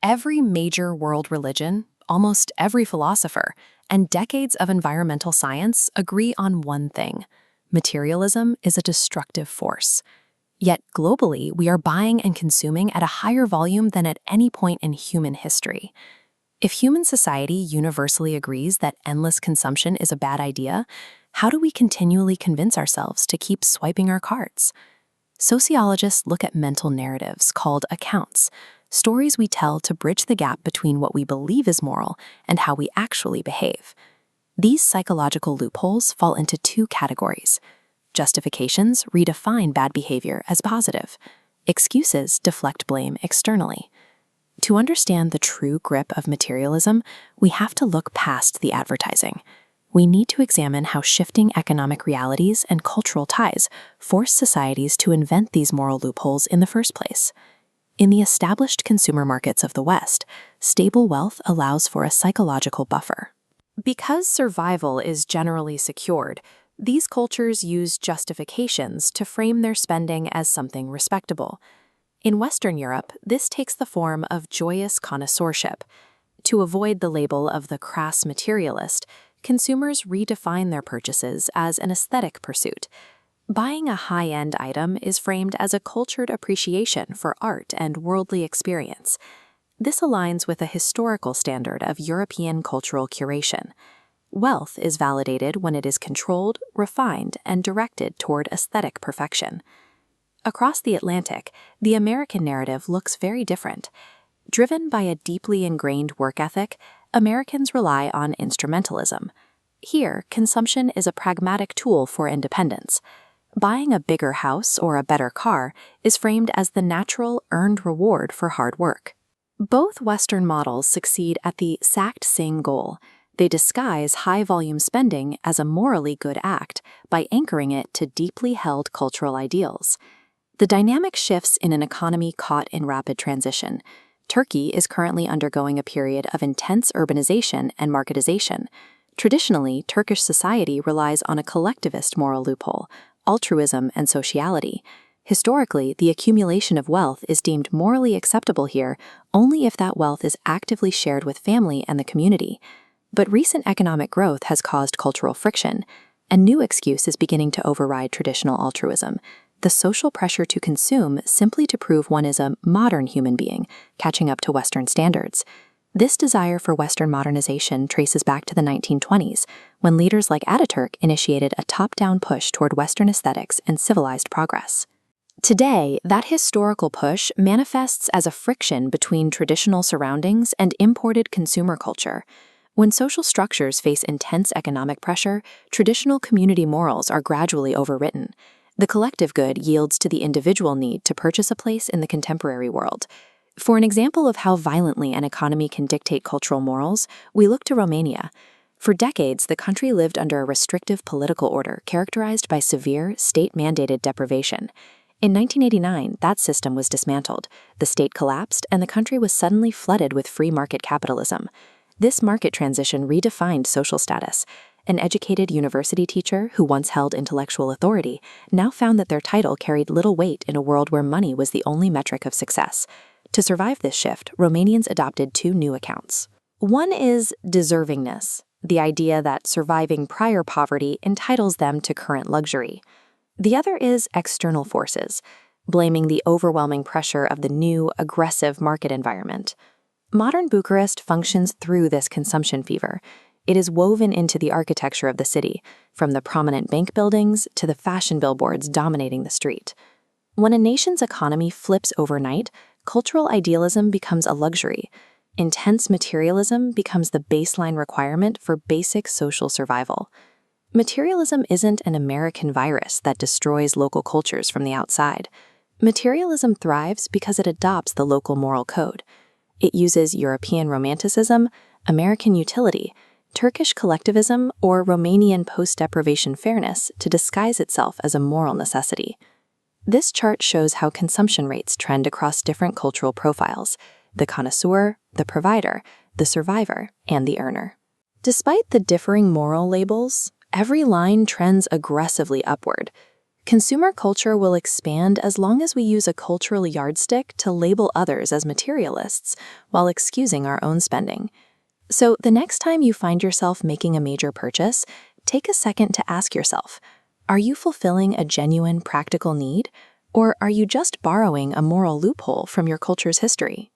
Every major world religion, almost every philosopher, and decades of environmental science agree on one thing: materialism is a destructive force. Yet globally, we are buying and consuming at a higher volume than at any point in human history. If human society universally agrees that endless consumption is a bad idea, how do we continually convince ourselves to keep swiping our cards? Sociologists look at mental narratives called accounts, stories we tell to bridge the gap between what we believe is moral and how we actually behave. These psychological loopholes fall into two categories. Justifications redefine bad behavior as positive. Excuses deflect blame externally. To understand the true grip of materialism, we have to look past the advertising. We need to examine how shifting economic realities and cultural ties force societies to invent these moral loopholes in the first place. In the established consumer markets of the West, stable wealth allows for a psychological buffer. Because survival is generally secured, these cultures use justifications to frame their spending as something respectable. In Western Europe, this takes the form of joyous connoisseurship. To avoid the label of the crass materialist, consumers redefine their purchases as an aesthetic pursuit. Buying a high-end item is framed as a cultured appreciation for art and worldly experience. This aligns with a historical standard of European cultural curation. Wealth is validated when it is controlled, refined, and directed toward aesthetic perfection. Across the Atlantic, the American narrative looks very different. Driven by a deeply ingrained work ethic, Americans rely on instrumentalism. Here, consumption is a pragmatic tool for independence. Buying a bigger house or a better car is framed as the natural, earned reward for hard work. Both Western models succeed at the exact-same goal. They disguise high-volume spending as a morally good act by anchoring it to deeply held cultural ideals. The dynamic shifts in an economy caught in rapid transition. Turkey is currently undergoing a period of intense urbanization and marketization. Traditionally, Turkish society relies on a collectivist moral loophole: altruism and sociality. Historically, the accumulation of wealth is deemed morally acceptable here only if that wealth is actively shared with family and the community. But recent economic growth has caused cultural friction. A new excuse is beginning to override traditional altruism: the social pressure to consume simply to prove one is a modern human being, catching up to Western standards. This desire for Western modernization traces back to the 1920s, when leaders like Ataturk initiated a top-down push toward Western aesthetics and civilized progress. Today, that historical push manifests as a friction between traditional surroundings and imported consumer culture. When social structures face intense economic pressure, traditional community morals are gradually overwritten. The collective good yields to the individual need to purchase a place in the contemporary world. For an example of how violently an economy can dictate cultural morals, we look to Romania. For decades, the country lived under a restrictive political order characterized by severe, state-mandated deprivation. In 1989, that system was dismantled. The state collapsed, and the country was suddenly flooded with free market capitalism. This market transition redefined social status. An educated university teacher who once held intellectual authority now found that their title carried little weight in a world where money was the only metric of success. To survive this shift, Romanians adopted two new accounts. One is deservingness, the idea that surviving prior poverty entitles them to current luxury. The other is external forces, blaming the overwhelming pressure of the new, aggressive market environment. Modern Bucharest functions through this consumption fever. It is woven into the architecture of the city, from the prominent bank buildings to the fashion billboards dominating the street. When a nation's economy flips overnight, cultural idealism becomes a luxury. Intense materialism becomes the baseline requirement for basic social survival. Materialism isn't an American virus that destroys local cultures from the outside. Materialism thrives because it adopts the local moral code. It uses European romanticism, American utility, Turkish collectivism, or Romanian post-deprivation fairness to disguise itself as a moral necessity. This chart shows how consumption rates trend across different cultural profiles: the connoisseur, the provider, the survivor, and the earner. Despite the differing moral labels, every line trends aggressively upward. Consumer culture will expand as long as we use a cultural yardstick to label others as materialists while excusing our own spending. So the next time you find yourself making a major purchase, take a second to ask yourself, are you fulfilling a genuine practical need, or are you just borrowing a moral loophole from your culture's history?